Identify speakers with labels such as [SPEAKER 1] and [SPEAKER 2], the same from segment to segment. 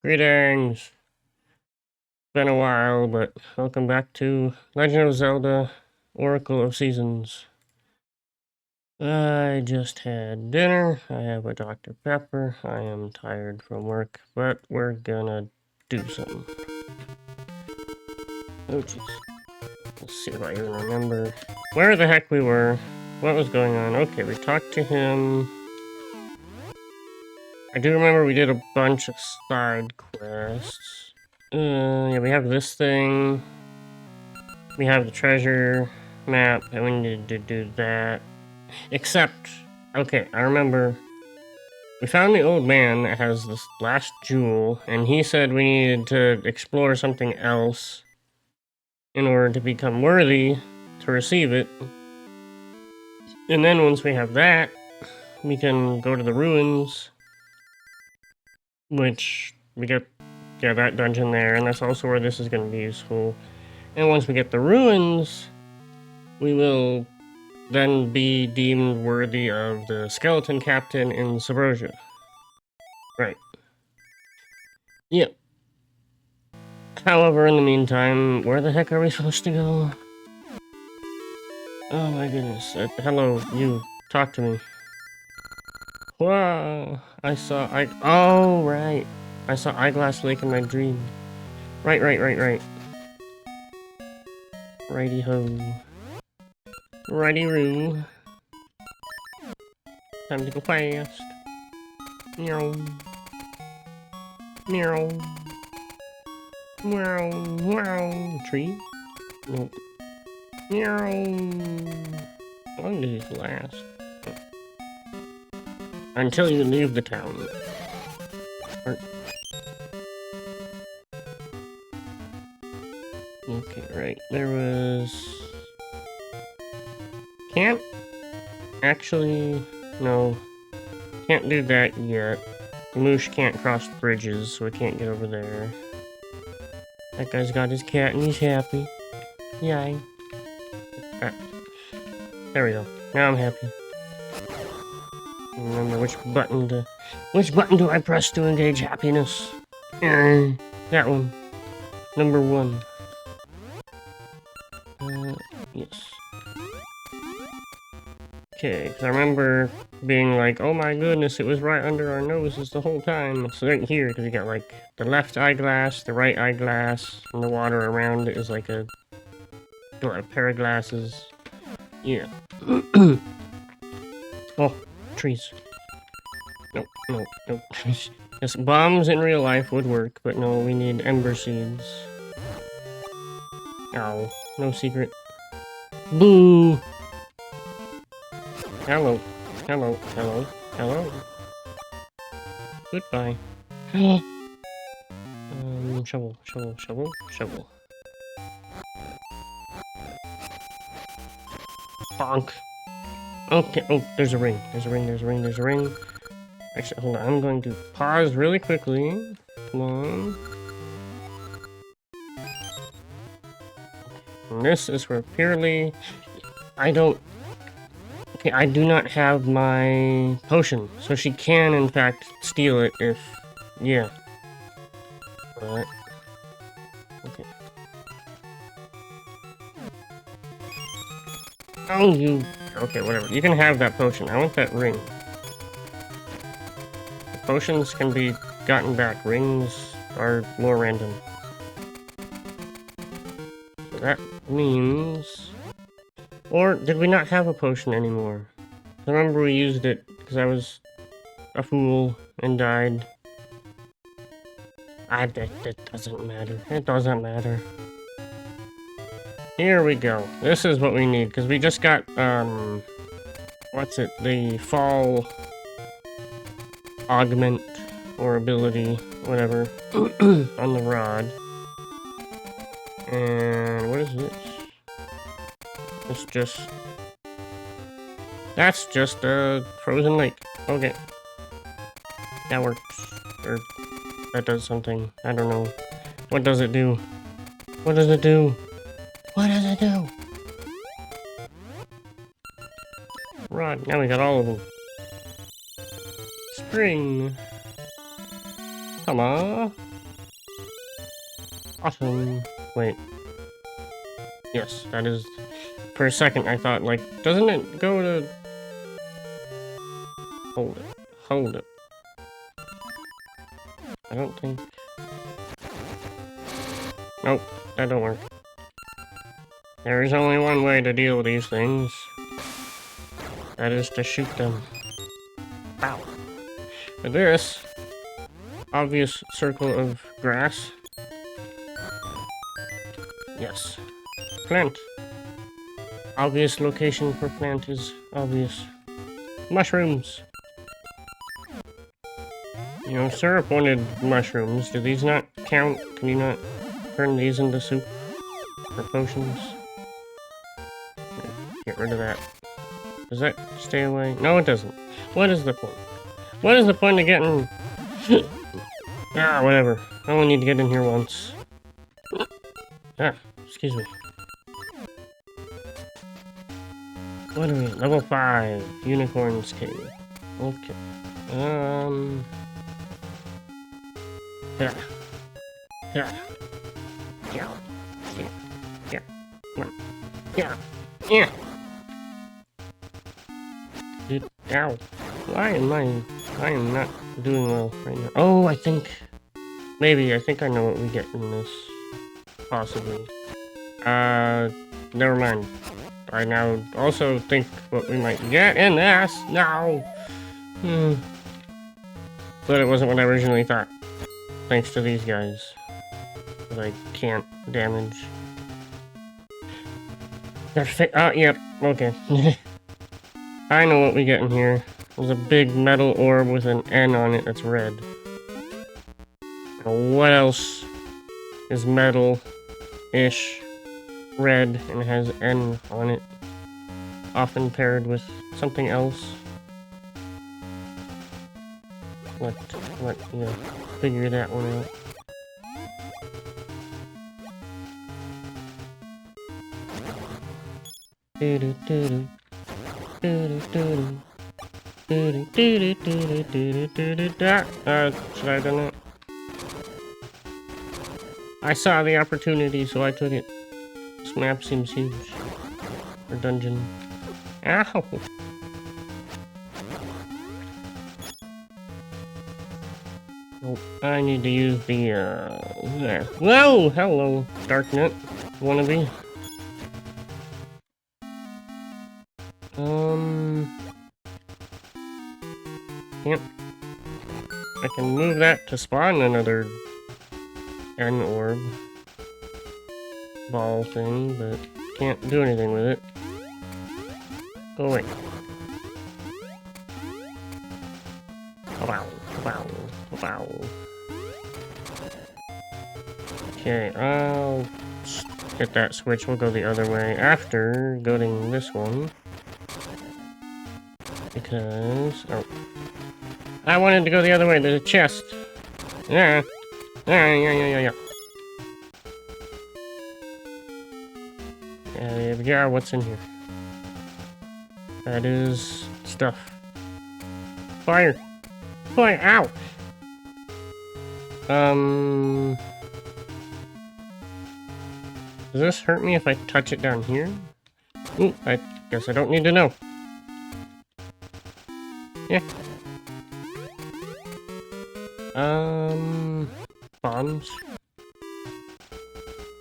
[SPEAKER 1] Greetings! Been a while, but welcome back to Legend of Zelda Oracle of Seasons. I just had dinner. I have a Dr. Pepper. I am tired from work, but we're gonna do something. Oh, jeez. Let's see if I even remember where the heck we were. What was going on? Okay, we talked to him. I do remember we did a bunch of side quests. Yeah, we have this thing. We have the treasure map, and we need to do that. Except, okay, I remember we found the old man that has this last jewel, and he said we needed to explore something else in order to become worthy to receive it. And then once we have that, we can go to the ruins, which we get, yeah, that dungeon there, and that's also where this is going to be useful. And once we get the ruins, we will then be deemed worthy of the skeleton captain in Subrosia. Right. Yep. However, in the meantime, where the heck are we supposed to go? Oh my goodness. Hello, you. Talk to me. Wow. Oh, right. I saw Eyeglass Lake in my dream. Right. Righty-ho. Righty-roo. Time to go fast. Meow. Meow. Meow. Meow. Tree? Nope. Meow. How long do these last? Until you leave the town. Okay, right. There was... Can't... Actually... No. Can't do that yet. Moosh can't cross bridges, so we can't get over there. That guy's got his cat and he's happy. Yay. There we go. Now I'm happy. Remember which button do I press to engage happiness? That one. Number 1. Yes. Okay, because I remember being like, oh my goodness, it was right under our noses the whole time. It's right here, because you got like the left eyeglass, the right eyeglass, and the water around it is like a pair of glasses. Yeah. Oh, trees. Nope. Yes, bombs in real life would work, but no, we need ember seeds. Ow, no secret. Boo! Hello. Goodbye. Shovel. Bonk. Okay, oh, there's a ring. Actually, hold on, I'm going to pause really quickly. Come on. And this is where purely... I do not have my potion, so she can, in fact, steal it if... Yeah. Alright. Okay. Oh, you... Okay, whatever. You can have that potion. I want that ring. Potions can be gotten back. Rings are more random. So that means... Or did we not have a potion anymore? I remember we used it because I was a fool and died. That doesn't matter. It doesn't matter. Here we go. This is what we need, because we just got, what's it? The fall augment or ability, whatever, on the rod. And what is this? That's just a frozen lake. Okay. That works. Or that does something. I don't know. What does it do? What does it do? Rod. Now we got all of them. Spring. Come on. Awesome. Wait. Yes, that is... For a second, I thought, like, doesn't it go to... Hold it. Hold it. I don't think... Nope, that don't work. There is only one way to deal with these things. That is to shoot them. Wow. With this... obvious circle of grass. Yes. Plant. Obvious location for plant is obvious. Mushrooms. You know, Syrup wanted mushrooms. Do these not count? Can you not turn these into soup? Or potions? Get rid of that. Does that stay away? No, it doesn't. What is the point? What is the point of getting... Ah, whatever. I only need to get in here once. Ah, excuse me. What are we? Level 5. Unicorn's Cave. Okay. Yeah. Yeah. Yeah. Yeah. Yeah. Yeah. Dude, ow. Why am I am not doing well right now. Oh, I think... Maybe, I think I know what we get in this. Possibly. Never mind. I now also think what we might get in this. No! But it wasn't what I originally thought. Thanks to these guys. That I can't damage. Oh, yep, okay. I know what we get in here. There's a big metal orb with an N on it that's red. Now what else is metal-ish, red, and has N on it? Often paired with something else. Yeah, figure that one out. Should I have done that? I saw the opportunity, so I took it. This map seems huge. Or dungeon. Ow! Oh, I need to use the, there. Whoa! Hello, Darknet. Wannabe. Yep. I can move that to spawn another N orb ball thing, but can't do anything with it. Go away. Wow, wow, wow. Okay, I'll hit that switch. We'll go the other way after getting this one. Because... oh. I wanted to go the other way. There's a chest. Yeah. Yeah. Yeah, there we are. What's in here? That is stuff. Fire! Fire! Ow! Does this hurt me if I touch it down here? Ooh, I guess I don't need to know. Yeah. Bombs?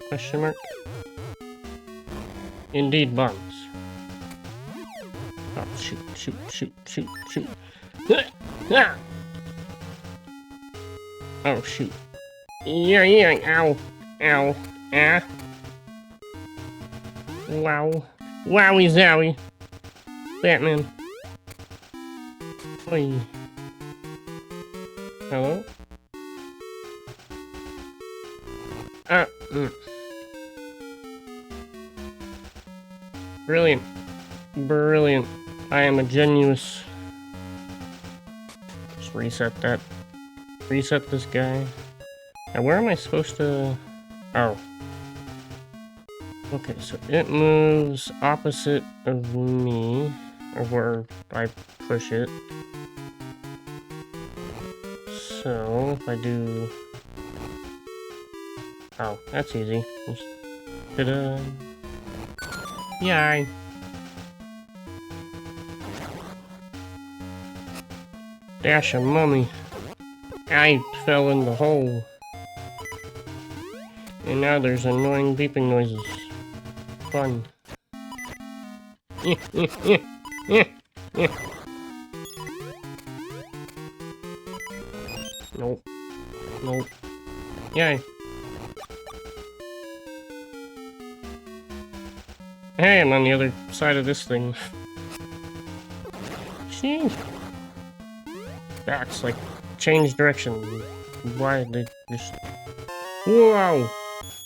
[SPEAKER 1] Question mark? Indeed, bombs. Oh, shoot. Ah! Oh, shoot. Yeah, ow. Ow. Ah. Wow. Wowie zowie. Batman. Oi. Hello? Brilliant. Brilliant. I am a genius. Just reset that. Reset this guy. Now where am I supposed to... oh. Okay, so it moves opposite of me, or where I push it. So, if I do... Oh, that's easy. Just... Ta-da! Yay! Dash a mummy. I fell in the hole. And now there's annoying beeping noises. Fun. Nope. Nope. Yay. Hey, I'm on the other side of this thing. Sheesh. That's like change direction. Why they just... Wow!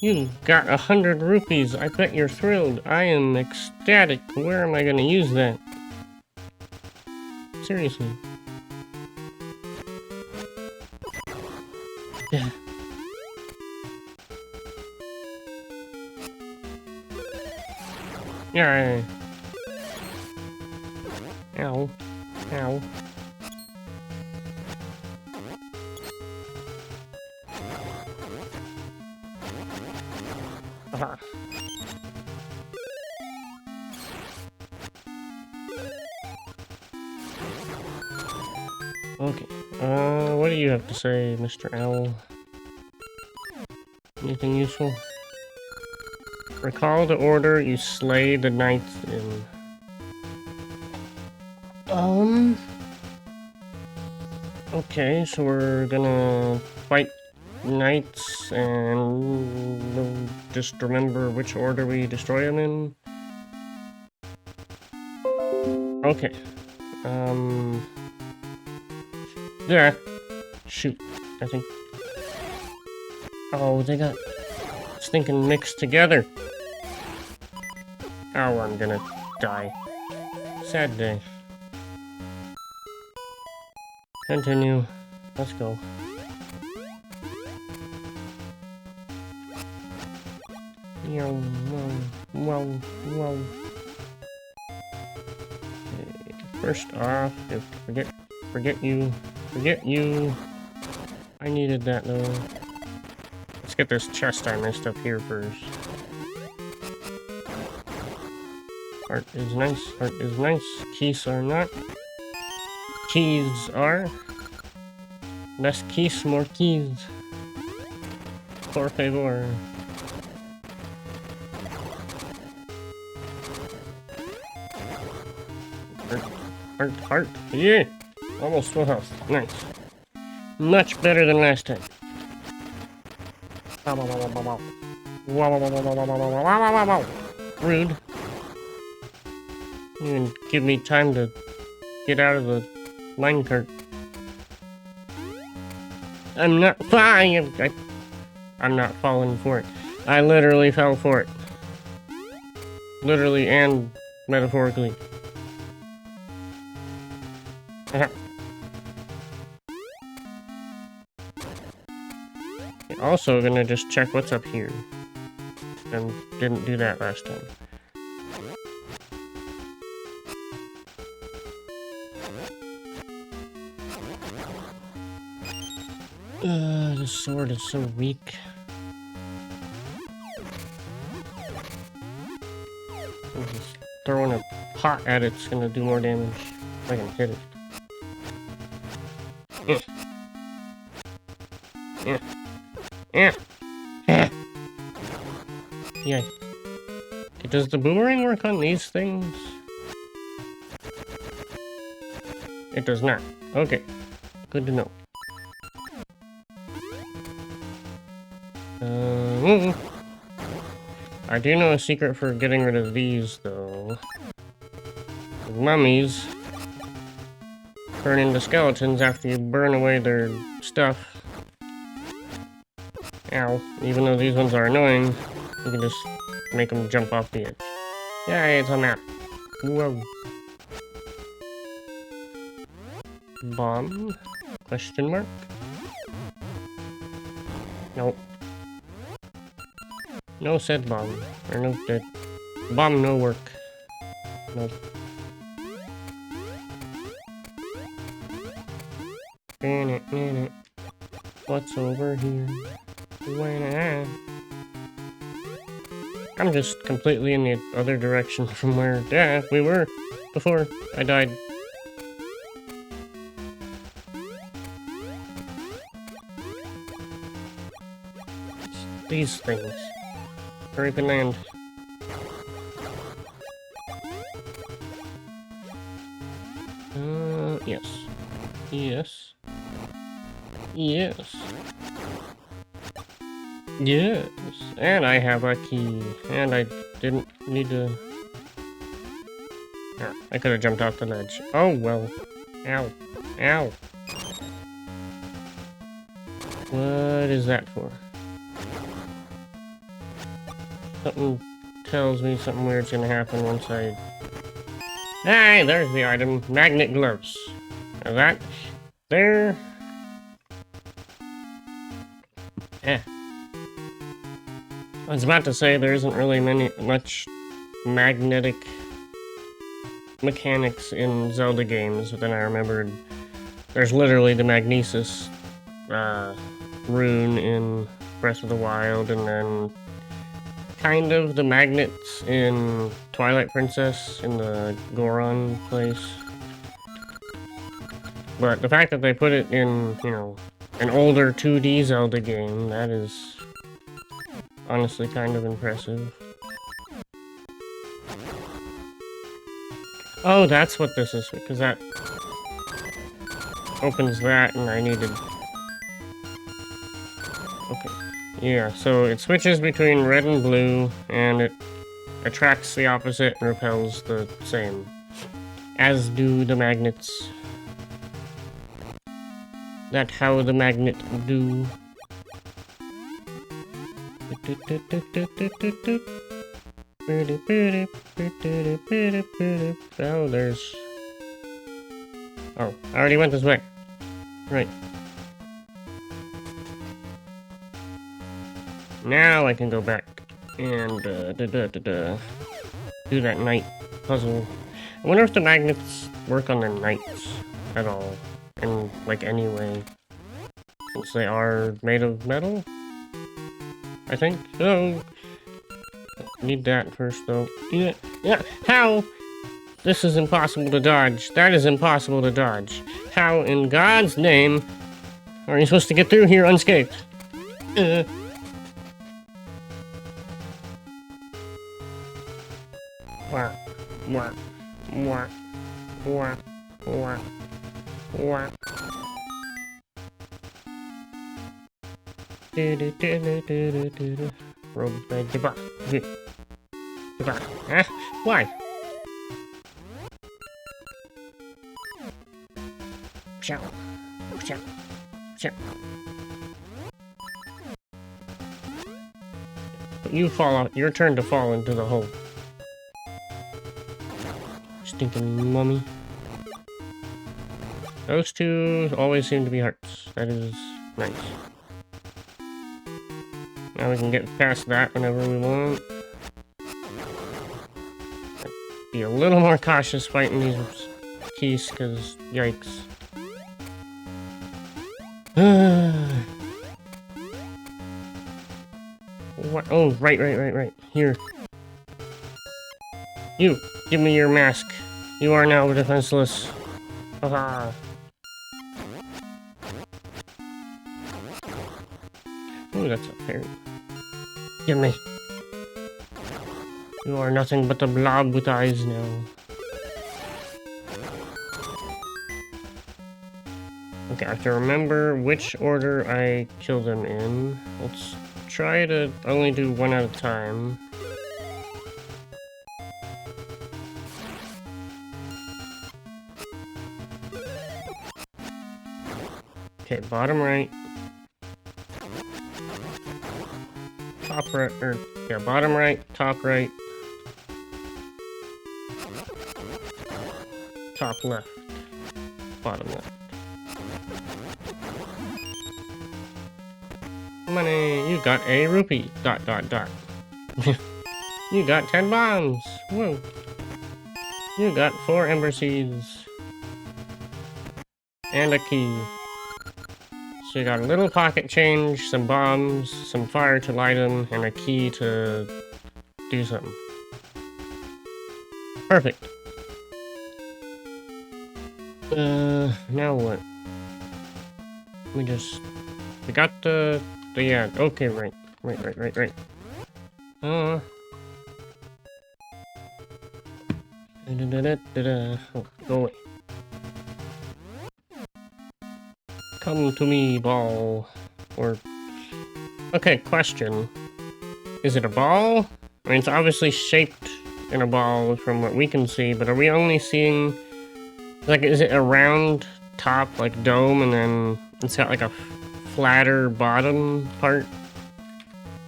[SPEAKER 1] You got 100 rupees. I bet you're thrilled. I am ecstatic. Where am I gonna use that? Seriously. Yeah. Yeah. Ow. Ow. Aha. Okay. What do you have to say, Mr. Owl? Anything useful? Recall the order you slay the knights in. Okay, so we're gonna fight knights and just remember which order we destroy them in. Okay. Yeah. Shoot. I think. Oh, they got stinking mixed together. Oh, I'm gonna die. Sad day. Continue. Let's go. Yo, whoa, whoa. Okay. First off, if forget you. I needed that though. Let's get this chest I messed up here first. Heart is nice. Heart is nice. Keys are not. Keys are. Less keys, more keys. Por favor. Heart. Yeah! Almost full health. Nice. Much better than last time. Rude. You didn't give me time to get out of the minecart. I'm not flying. I'm not falling for it. I literally fell for it. Literally and metaphorically. Also gonna just check what's up here. And didn't do that last time. This sword is so weak. Just throwing a pot at it's gonna do more damage. If I can hit it. Yeah. Does the boomerang work on these things? It does not. Okay. Good to know. I do know a secret for getting rid of these, though. The mummies turn into skeletons after you burn away their stuff. Ow. Even though these ones are annoying, you can just make them jump off the edge. Yay, it's a map. Whoa. Bomb? Question mark? Nope. No said bomb. Or no dead. Bomb no work. Nope. What's over here? I'm just completely in the other direction from where, yeah, we were before I died. These things. Hurry up and land. Yes. Yes. Yes. Yes. And I have a key. And I didn't need to... Ah, I could have jumped off the ledge. Oh, well. Ow. Ow. What is that for? Something tells me something weird's gonna happen once I... Hey, there's the item. Magnet gloves. Now that... There... Eh. I was about to say there isn't really much magnetic mechanics in Zelda games, but then I remembered there's literally the Magnesis rune in Breath of the Wild, and then kind of the magnets in Twilight Princess in the Goron place. But the fact that they put it in, you know, an older 2D Zelda game, that is honestly kind of impressive. Oh, that's what this is, because that opens that, and I needed... Okay. Yeah, so it switches between red and blue, and it attracts the opposite and repels the same. As do the magnets. That's how the magnet do. Oh, there's... Oh, I already went this way. Right. Now I can go back and do that night puzzle. I wonder if the magnets work on the nights at all. In, like, any way. Since they are made of metal? I think so. Need that first, though. Yeah. How? This is impossible to dodge. That is impossible to dodge. How, in God's name, are you supposed to get through here unscathed? Wah. Wah. Wah. Wah. Wah. Wah. Rogue by Deba. Huh? Why? Chow. Chow. Chow. You fall out. Your turn to fall into the hole. Stinking mummy. Those two always seem to be hearts. That is nice. Now we can get past that whenever we want. Be a little more cautious fighting these keys, because yikes. What? Oh, right. Here. You, give me your mask. You are now defenseless. Haha. Ooh, that's a fairy. Give me. You are nothing but a blob with eyes now. Okay, I have to remember which order I kill them in. Let's try to only do one at a time. Okay, bottom right. Top right, or, yeah, bottom right, top right. Top left. Bottom left. Money! You got a rupee! ... You got 10 bombs! Whoa! You got 4 ember seeds. And a key. So you got a little pocket change, some bombs, some fire to light them, and a key to do something. Perfect. Now what? We got the yeah, okay, right. Oh, go away. Come to me, ball. Or... Okay, question. Is it a ball? I mean, it's obviously shaped in a ball from what we can see, but are we only seeing... Like, is it a round top, like, dome, and then it's got, like, a flatter bottom part?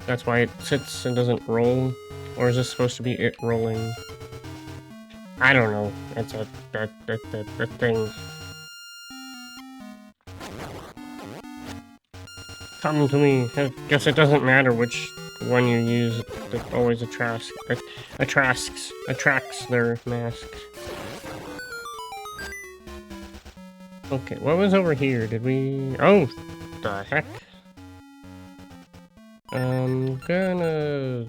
[SPEAKER 1] That's why it sits and doesn't roll? Or is this supposed to be it rolling? I don't know. That's that thing. Come to me. I guess it doesn't matter which one you use. It always attracts their masks. Okay, what was over here? Did we... Oh, the heck? I'm gonna...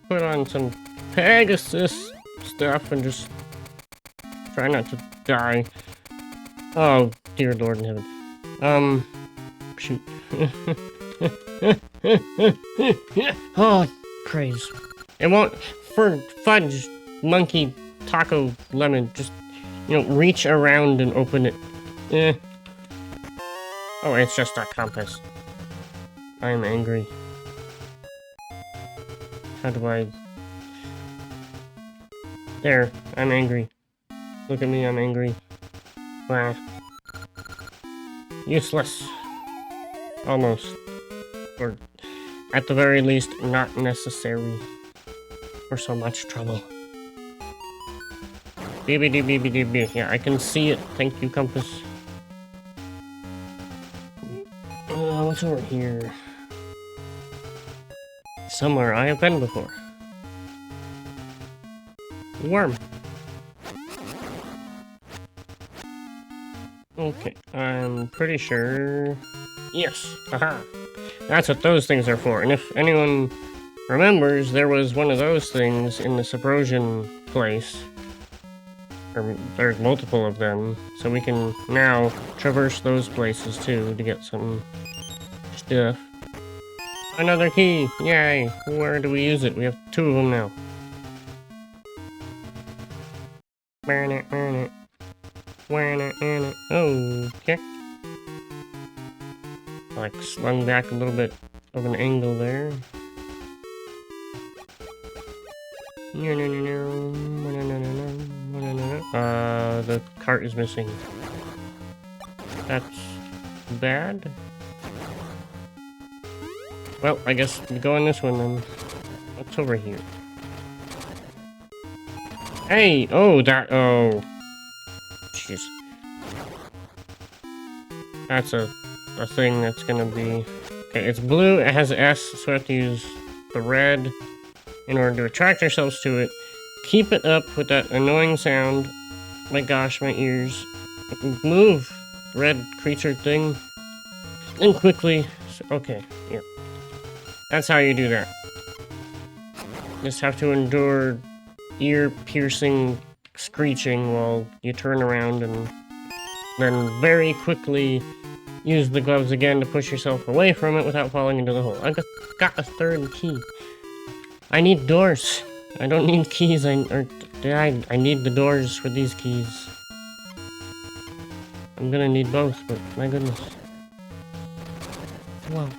[SPEAKER 1] put on some Pegasus stuff and just try not to die. Oh, dear Lord in heaven. Shoot. Oh, praise. It won't... For fudge, monkey, taco, lemon, just, you know, reach around and open it. Oh, it's just a compass. I'm angry. How do I... There, I'm angry. Look at me, I'm angry. Wow. Useless. Almost. Or, at the very least, not necessary. For so much trouble. Beep. Yeah, I can see it. Thank you, compass. What's over here? Somewhere I have been before. Worm. Okay, I'm pretty sure... Yes! Aha! That's what those things are for, and if anyone remembers, there was one of those things in the Subrosion place. There's multiple of them, so we can now traverse those places too to get some stuff. Another key! Yay! Where do we use it? We have 2 of them now. Burn it. Okay. Like, slung back a little bit of an angle there. The cart is missing. That's bad. Well, I guess we go on this one then. What's over here? Hey! Oh, that... Oh. Jeez. That's a thing that's gonna be... Okay, it's blue, it has S, so we have to use the red in order to attract ourselves to it. Keep it up with that annoying sound. My gosh, my ears. Move, red creature thing. And quickly... Okay, yeah. That's how you do that. Just have to endure ear-piercing screeching while you turn around and then very quickly use the gloves again to push yourself away from it without falling into the hole. I got a 3rd key. I need doors. I don't need keys. I need the doors for these keys. I'm gonna need both, but my goodness. Wow.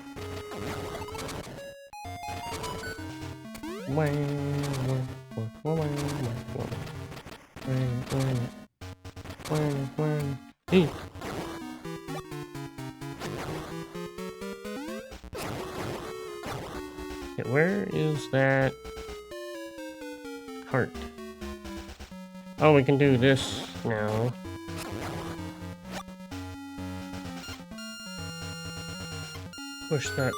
[SPEAKER 1] Hey. Okay, where is that cart? Oh, we can do this now. Push that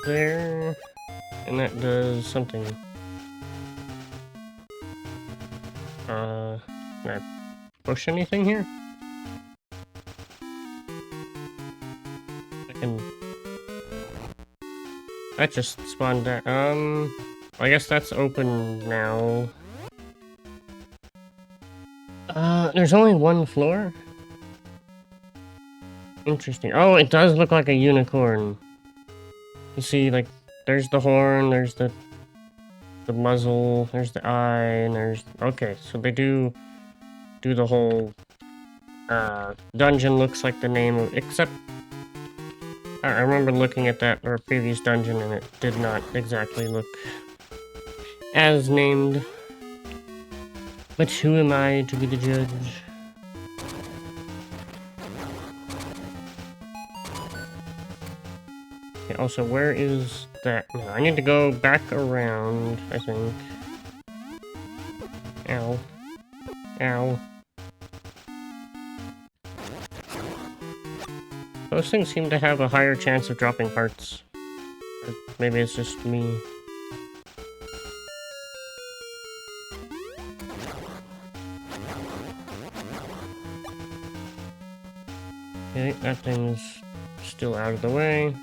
[SPEAKER 1] there, and that does something. Can I push anything here? can... That just spawned that. I guess that's open now. There's only one floor? Interesting. Oh, it does look like a unicorn. You see, like, there's the horn, there's the muzzle, there's the eye, and there's... Okay, so they do the whole... dungeon looks like the name of... Except... I remember looking at that, or previous dungeon, and it did not exactly look as named. But who am I to be the judge? Okay, also, where is that? No, I need to go back around, I think. Ow. Ow. Those things seem to have a higher chance of dropping hearts. Or maybe it's just me. Okay, that thing's still out of the way.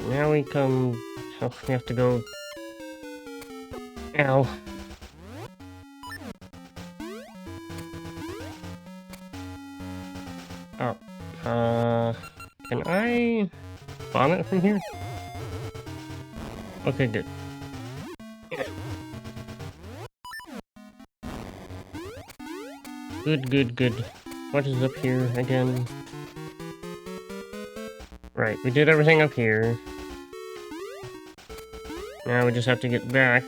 [SPEAKER 1] Now we come... Oh, we have to go... Ow. Oh. Can I... bomb it from here? Okay, good. Good. What is up here again? Right, we did everything up here. Now we just have to get back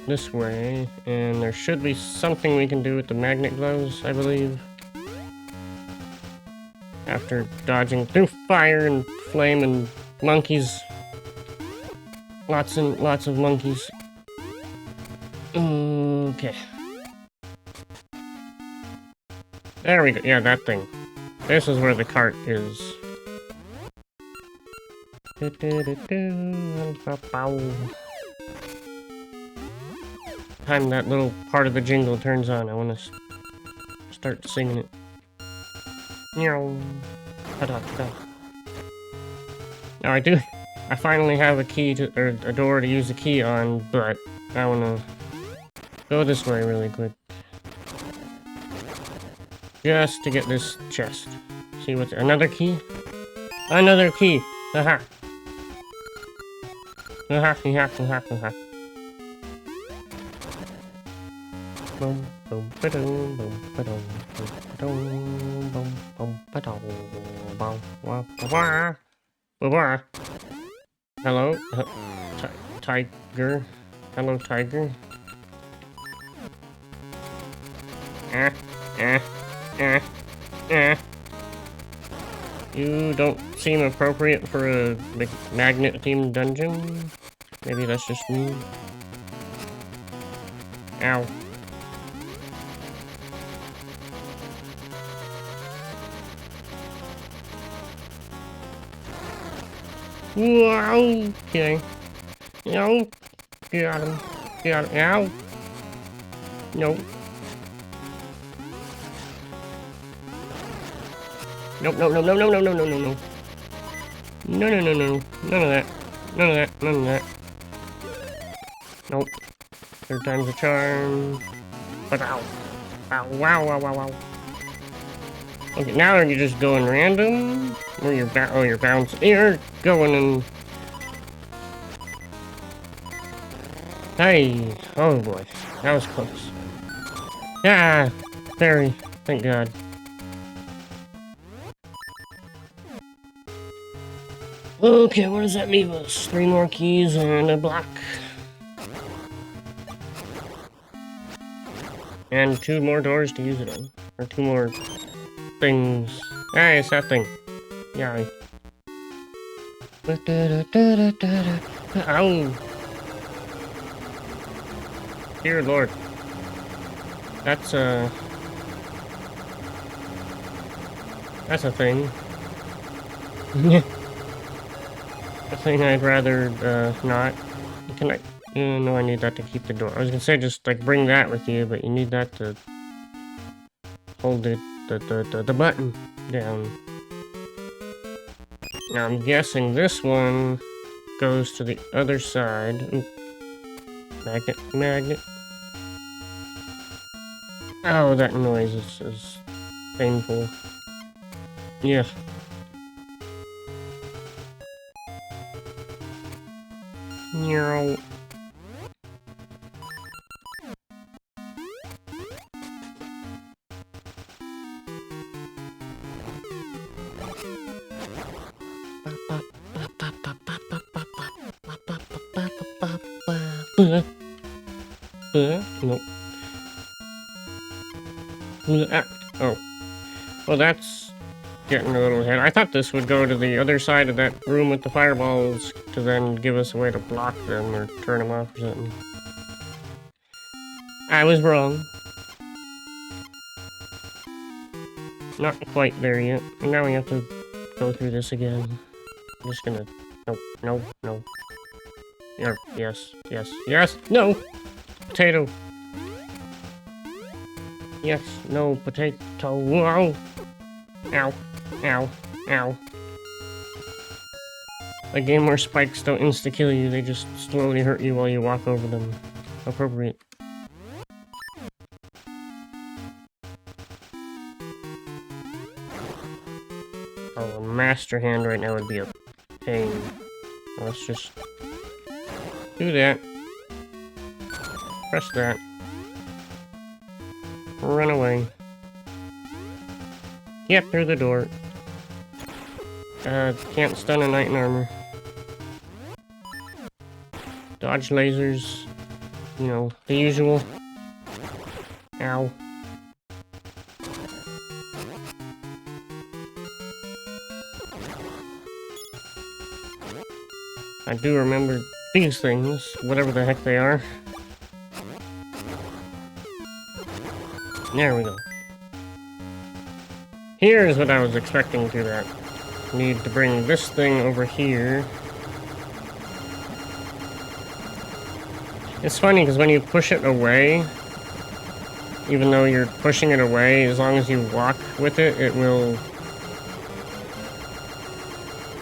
[SPEAKER 1] this way, and there should be something we can do with the magnet gloves, I believe. After dodging through fire and flame and monkeys. Lots and lots of monkeys. Okay. There we go. Yeah, that thing. This is where the cart is. Time that little part of the jingle turns on, I want to start singing it. Meow. Ta-da-ta-da. Now I finally have a key to, or a door to use the key on, but I want to go this way really quick. Just to get this chest. See what's... Another key? Another key! Aha! Aha. Boom, boom, ba-dum, boom, ba-dum, boom, ba-dum, boom, boom, ba-dum, boom, wah, wah, wah, wah. Hello? Tiger? Hello, tiger? You don't seem appropriate for a magnet-themed dungeon. Maybe that's just me. Ow. Wow, okay. No. Got him. Ow. Nope. Nope. No. No. None of that. Nope. Third time's a charm. But ow. Wow. Okay, now are you just going random? Or you're bouncing. You're going and... Hey! Oh boy. That was close. Ah! Fairy. Thank God. Okay, what does that leave us? 3 more keys and a block. And 2 more doors to use it on. Or 2 more things. Hey, it's that thing. Yeah. Ow! Dear Lord. That's a thing. I think I'd rather, not. Can I? No, I need that to keep the door. I was gonna say just, like, bring that with you, but you need that to hold the button down. Now, I'm guessing this one goes to the other side. Ooh. Magnet, magnet. Oh, that noise is painful. Yeah. Meow. Nope. Oh. Well, that's getting a little ahead. I thought this would go to the other side of that room with the fireballs to then give us a way to block them or turn them off or something. I was wrong. Not quite there yet. And now we have to go through this again. I'm just gonna... Nope, no, no. Yes, yes, yes! No! Potato! Yes, no, potato. Ow! Ow, ow, ow. A game where spikes don't insta-kill you, they just slowly hurt you while you walk over them. Appropriate. Oh, a master hand right now would be a pain. Let's just do that. Press that. Run away. Get through the door. Can't stun a knight in armor. Dodge lasers. You know, the usual. Ow. I do remember these things, whatever the heck they are. There we go. Here's what I was expecting through that. Need to bring this thing over here. It's funny because when you push it away, even though you're pushing it away, as long as you walk with it, it will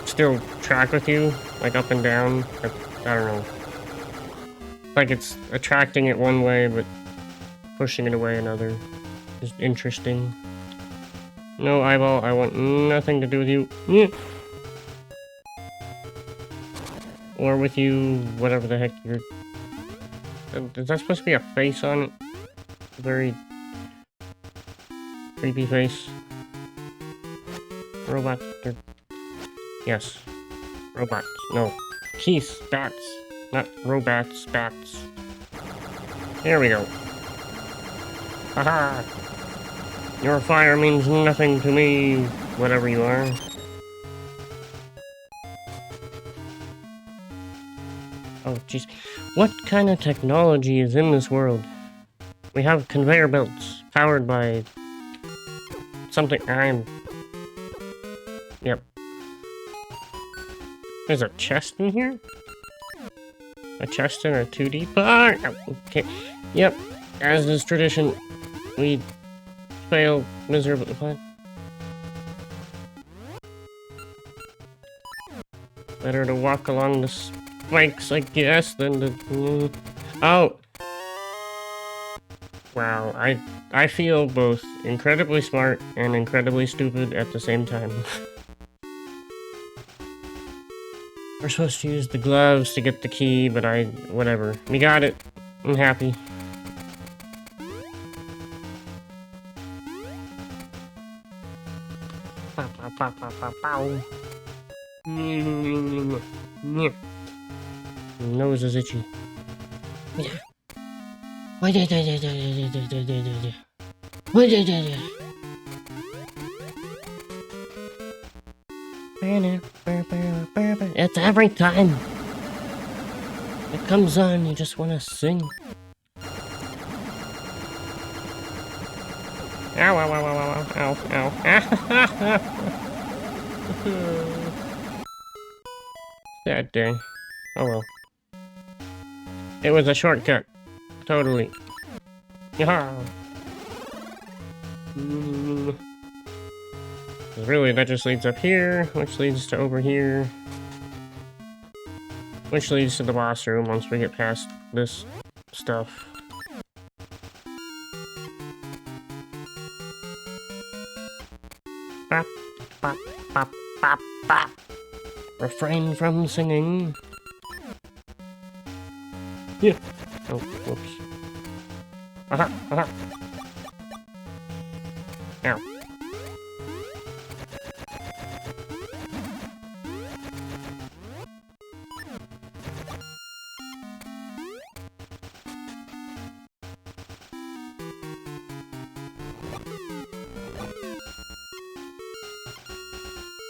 [SPEAKER 1] still track with you, like up and down. I don't know. Like it's attracting it one way, but pushing it away another. Just interesting. No, eyeball, I want nothing to do with you. Or with you, whatever the heck you're... Is that supposed to be a face on it? A very creepy face. Robots. Yes. Robots. No. Geese. Bats. Not robots. Bats. There we go. Haha! Your fire means nothing to me, whatever you are. Oh, jeez. What kind of technology is in this world? We have conveyor belts powered by something. Yep. There's a chest in here? A chest in a 2D bar? Oh, okay. Yep. As is tradition, we fail miserably. What? Better to walk along the spikes, I guess, than to... Oh! Wow, I feel both incredibly smart and incredibly stupid at the same time. We're supposed to use the gloves to get the key, but whatever. We got it. I'm happy. Nose is itchy. It's every time it comes on, you just want to sing. Ow, ow, ow, ow, ow, ow, ow. That day. Oh well. It was a shortcut. Totally. Yeah. Really, that just leads up here, which leads to over here. Which leads to the boss room once we get past this stuff. Bop, bop, bop, bop, bop. Refrain from singing. Yeah. Oh, whoops. Aha, aha. Ow.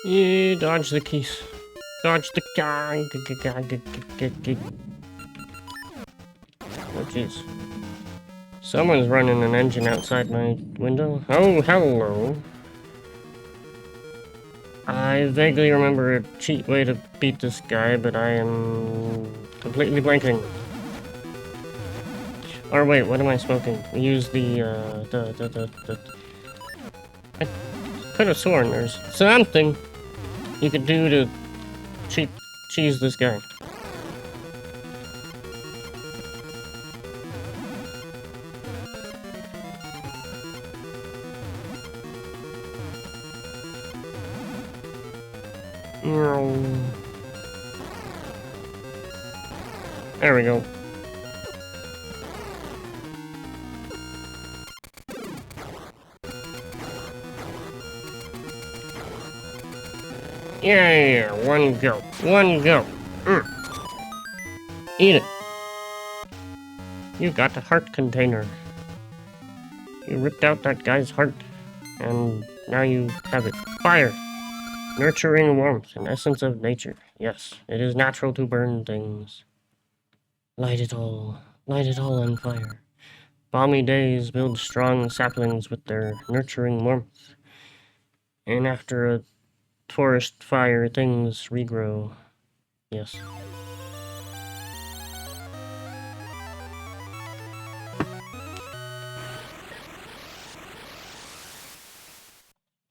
[SPEAKER 1] Yeah, dodge the keys. Dodge the guy. Oh, jeez. Someone's running an engine outside my window. Oh, hello. I vaguely remember a cheat way to beat this guy, but I am completely blanking. Or wait, what am I smoking? We use the I could have sworn there's something you could do to cheese this guy. There we go. Yeah, one go. One go. Eat it. You got the heart container. You ripped out that guy's heart, and now you have it. Fire! Nurturing warmth, an essence of nature. Yes, it is natural to burn things. Light it all on fire. Balmy days build strong saplings with their nurturing warmth. And after a forest fire, things regrow. Yes.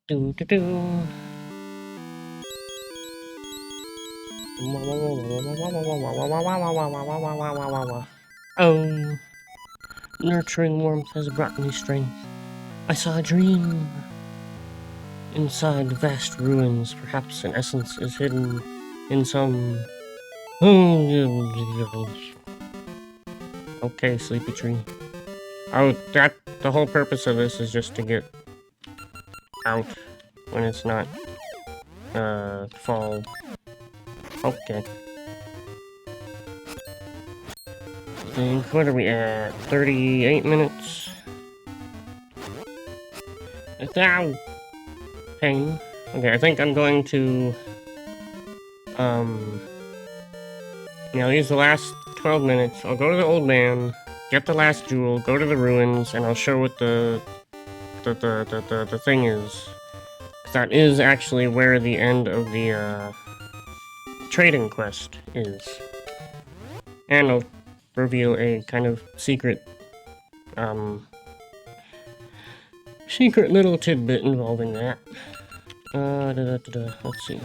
[SPEAKER 1] Do do do. Oh, nurturing warmth has brought me strength. I saw a dream. Inside vast ruins, perhaps an essence is hidden in some... Okay, sleepy tree. Oh, the whole purpose of this is just to get out when it's not, fall. Okay. I think, what are we at? 38 minutes? Ow! Pain. Okay, I think I'm going to, use the last 12 minutes. I'll go to the old man, get the last jewel, go to the ruins, and I'll show what the thing is. That is actually where the end of the, trading quest is. And I'll reveal a kind of secret, secret little tidbit involving that. Let's see.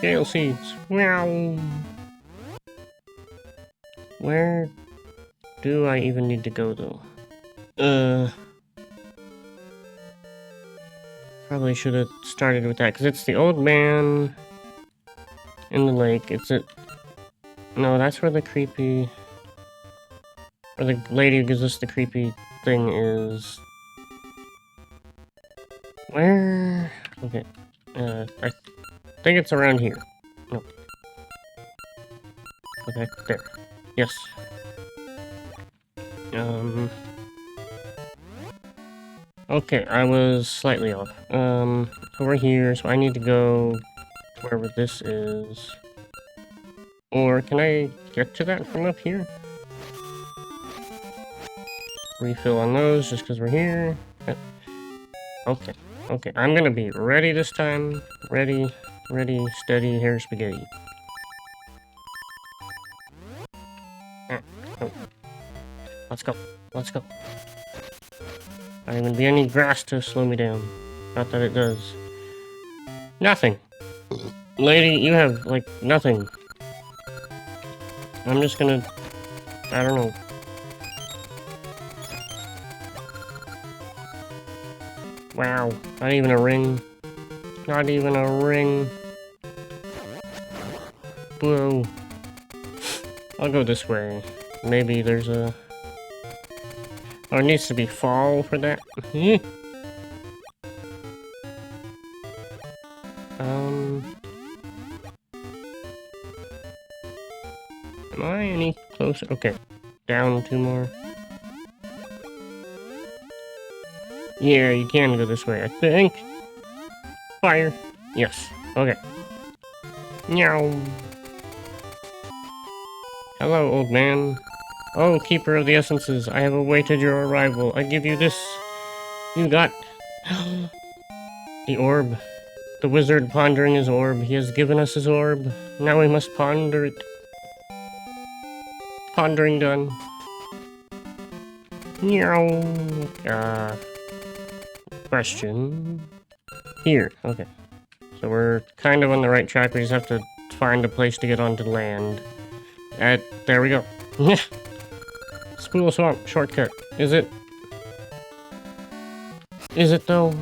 [SPEAKER 1] Gale seeds. Meow. Where do I even need to go, though? Probably should have started with that, because it's the old man in the lake. It's it. No, that's where the creepy... Where the lady who gives us the creepy thing is. Where? Okay. I think it's around here. No. Okay, there. Yes. Okay, I was slightly off. Over here, so I need to go wherever this is. Or can I get to that from up here? Refill on those just because we're here. Okay. Okay, I'm gonna be ready this time. Ready, steady, hair spaghetti. Oh. Let's go. Let's go. Not even be any grass to slow me down. Not that it does. Nothing. Lady, you have, like, nothing. I'm just gonna... I don't know. Wow. Not even a ring. Not even a ring. Whoa. I'll go this way. Maybe there's a... Oh, it needs to be fall for that. Am I any closer? Okay. Down 2 more. Yeah, you can go this way, I think. Fire. Yes. Okay. Meow. Hello, old man. Oh, keeper of the essences, I have awaited your arrival. I give you this. You got... the orb. The wizard pondering his orb. He has given us his orb. Now we must ponder it. Pondering done. Meow. Question. Here. Okay. So we're kind of on the right track. We just have to find a place to get onto land. There we go. Spool Swamp shortcut. Is it? Is it though?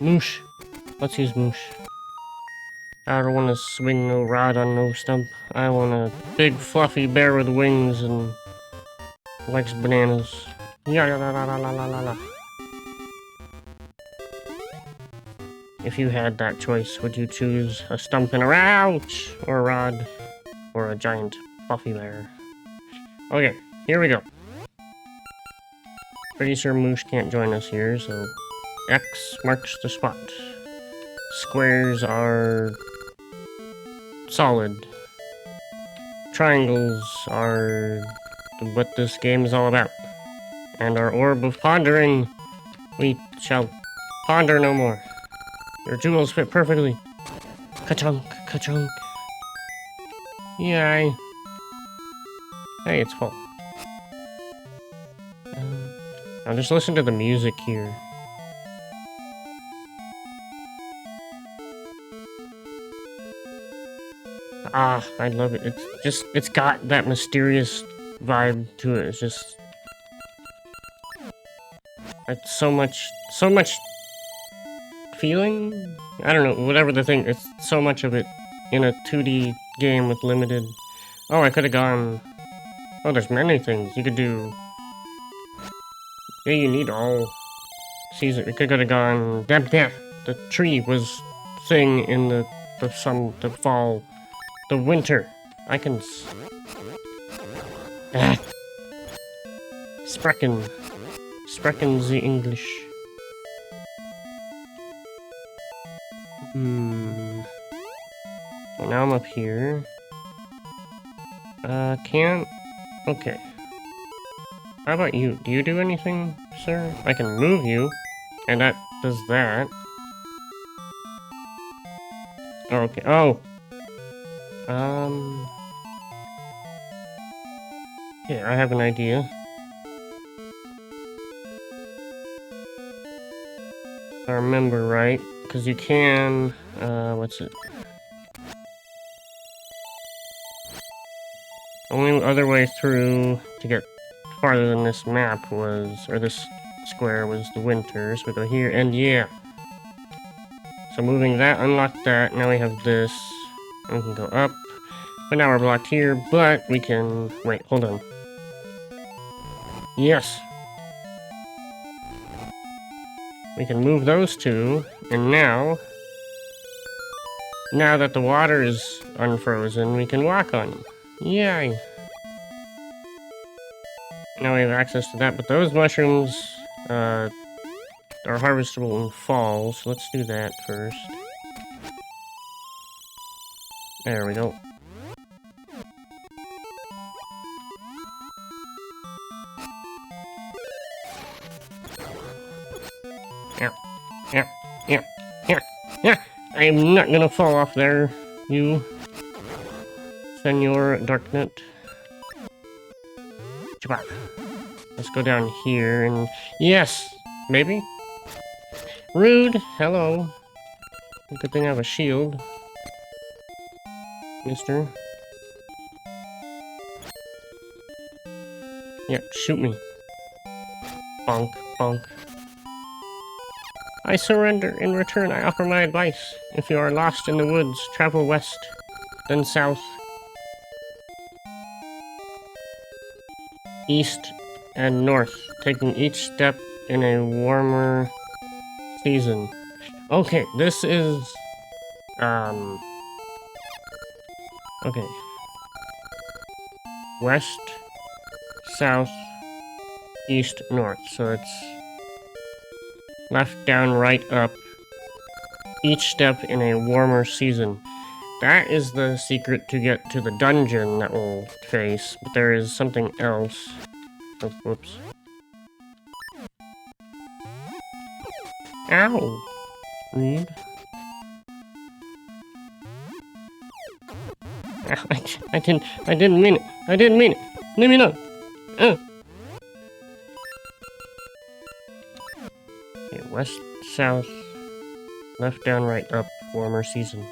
[SPEAKER 1] Moosh. Let's use moosh. I don't want to swing no rod on no stump. I want a big fluffy bear with wings and likes bananas. La. If you had that choice, would you choose a stump and a ouch, or a rod, or a giant fluffy bear? Okay, here we go. Pretty sure Moosh can't join us here, so X marks the spot. Squares are solid. Triangles are what this game is all about. And our orb of pondering, we shall ponder no more. Your jewels fit perfectly. Ka-chunk, ka-chunk. Yay. Hey, it's full. Now just listen to the music here. Ah, I love it. It's got that mysterious vibe to it. It's just... It's so much feeling? I don't know, whatever the thing, it's so much of it in a 2D game with limited... Oh, I could have gone... Oh, there's many things you could do. Yeah, you need all season. We could have gone... Damn, the tree was thing in the fall, the winter. I can... Sprechen the English. Well, now I'm up here. Can't... Okay. How about you? Do you do anything, sir? I can move you, and that does that. Oh, okay. Oh! Yeah, I have an idea. If I remember right, because you can... what's it? Only other way through to get farther than this map was, or this square was the winter, so we go here, and yeah. So moving that unlocked that, now we have this, and we can go up. But now we're blocked here, but we can... Wait, hold on. Yes! We can move those two, and now that the water is unfrozen, we can walk on them. Yay! Now we have access to that, but those mushrooms are harvestable in fall, so let's do that first. There we go. Yeah, yeah, yeah, yeah, yeah. I'm not gonna fall off there, you, Senor Darknut. Chaba. Let's go down here and... Yes! Maybe? Rude! Hello. Good thing I have a shield. Mister. Yeah, shoot me. Bonk, bonk. I surrender. In return, I offer my advice. If you are lost in the woods, travel west, then south, east, and north, taking each step in a warmer season. Okay, this is... Okay. West, south, east, north. So it's left, down, right, up. Each step in a warmer season. That is the secret to get to the dungeon that we'll face, but there is something else. Oh, whoops. Ow! Rude. I didn't mean it. I didn't mean it. Leave me alone. Okay, west, south, left, down, right, up, warmer season.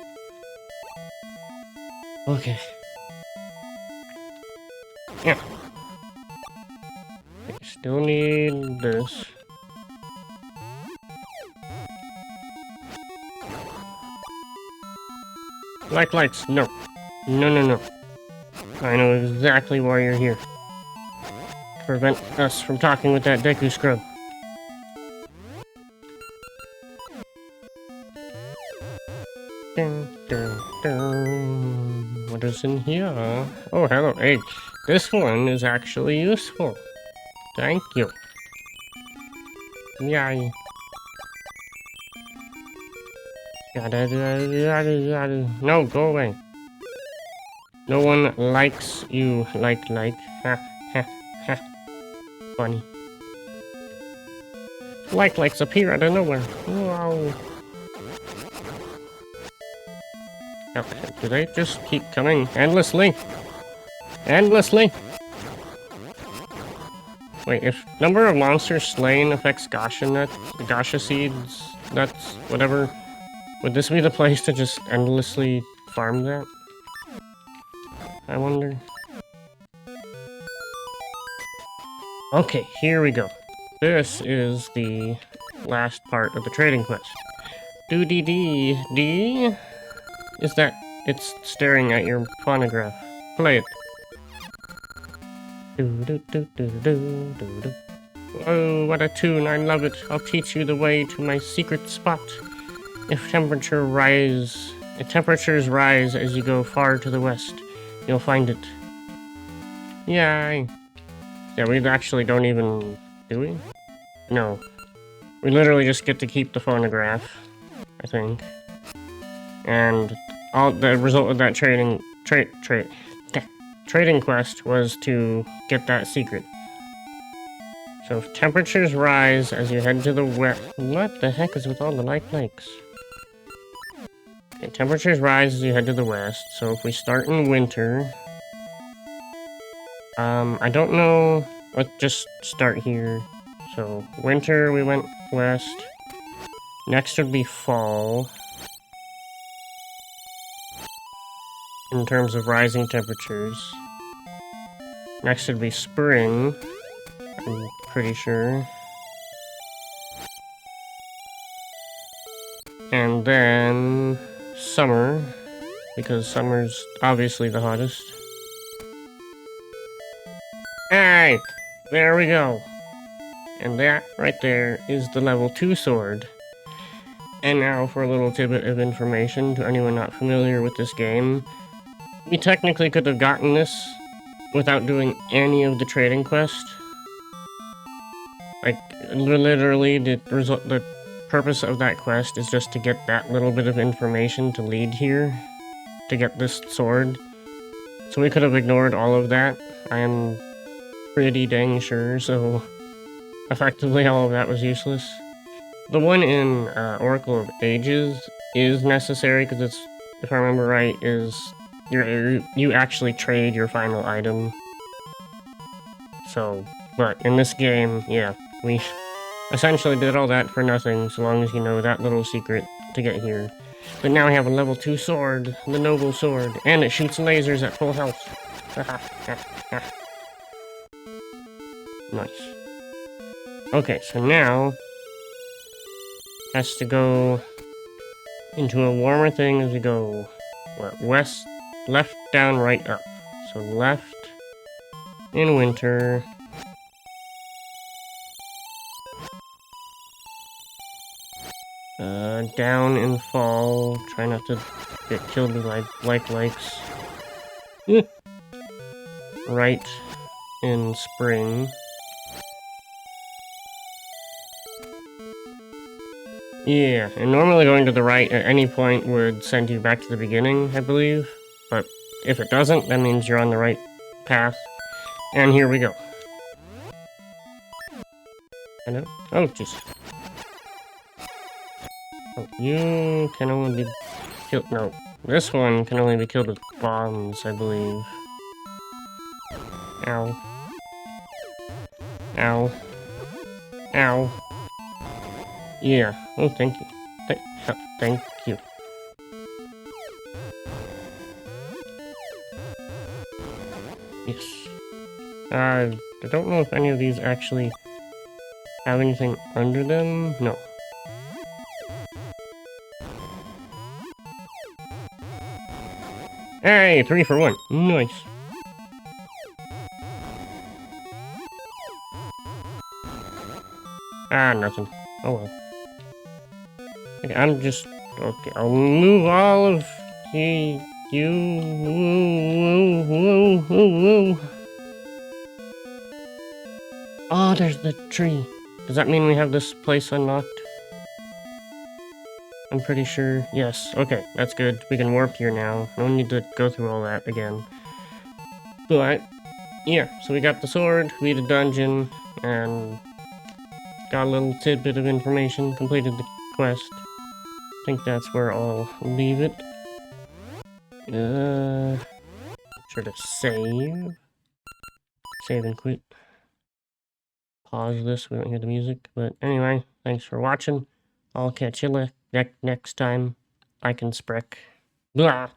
[SPEAKER 1] Okay. Yeah. I still need this. Lights, no. No. I know exactly why you're here. To prevent us from talking with that Deku scrub. Dun. What is in here? Oh, hello, egg. This one is actually useful. Thank you. Yay. No, go away. No one likes you like. Ha, ha, ha. Funny. Likes appear out of nowhere. Wow. Okay, do they just keep coming endlessly? Endlessly? Wait, if number of monsters slain affects Gasha seeds, nuts, whatever, would this be the place to just endlessly farm that? I wonder. Okay, here we go. This is the last part of the trading quest. D. Is that it's staring at your phonograph? Play it. Oh, what a tune! I love it. I'll teach you the way to my secret spot. If temperatures rise as you go far to the west, you'll find it. Yay! Yeah, we actually don't even... Do we? No. We literally just get to keep the phonograph, I think. And all the result of that trading quest was to get that secret. So if temperatures rise as you head to the west... What the heck is with all the likes? Okay, temperatures rise as you head to the west, so if we start in winter... I don't know... Let's just start here. So, winter, we went west. Next would be fall. In terms of rising temperatures. Next would be spring. I'm pretty sure. And then... summer. Because summer's obviously the hottest. Hey! There we go. And that right there is the level 2 sword. And now for a little tidbit of information to anyone not familiar with this game. We technically could have gotten this without doing any of the trading quest. Like, literally, the purpose of that quest is just to get that little bit of information to lead here. To get this sword. So we could have ignored all of that. I am pretty dang sure, so effectively all of that was useless. The one in Oracle of Ages is necessary because it's, if I remember right, is you actually trade your final item. So, but in this game, yeah, we essentially did all that for nothing, so long as you know that little secret to get here. But now we have a level 2 sword, the Noble Sword, and it shoots lasers at full health. Nice. Okay, so now has to go into a warmer thing as we go what, west, left, down, right, up. So left in winter. Down in fall. Try not to get killed by likes. Right in spring. Yeah, and normally going to the right at any point would send you back to the beginning, I believe. But if it doesn't, that means you're on the right path. And here we go. Hello? Oh, jeez. Oh, you can only be killed. No, this one can only be killed with bombs, I believe. Ow. Ow. Ow. Yeah. Oh, thank you. Thank you. Yes. I don't know if any of these actually have anything under them. No. Hey, 3 for 1. Nice. Ah, nothing. Oh well. Okay, I'm just... Okay, I'll move all of you... Oh, there's the tree. Does that mean we have this place unlocked? I'm pretty sure. Yes. Okay, that's good. We can warp here now. No need to go through all that again. But, yeah. So we got the sword, we did a dungeon, and got a little tidbit of information. Completed the quest. I think that's where I'll leave it. Sure to save. Save and quit. Pause this, we don't hear the music. But anyway, thanks for watching. I'll catch you next time. I can sprek. Blah.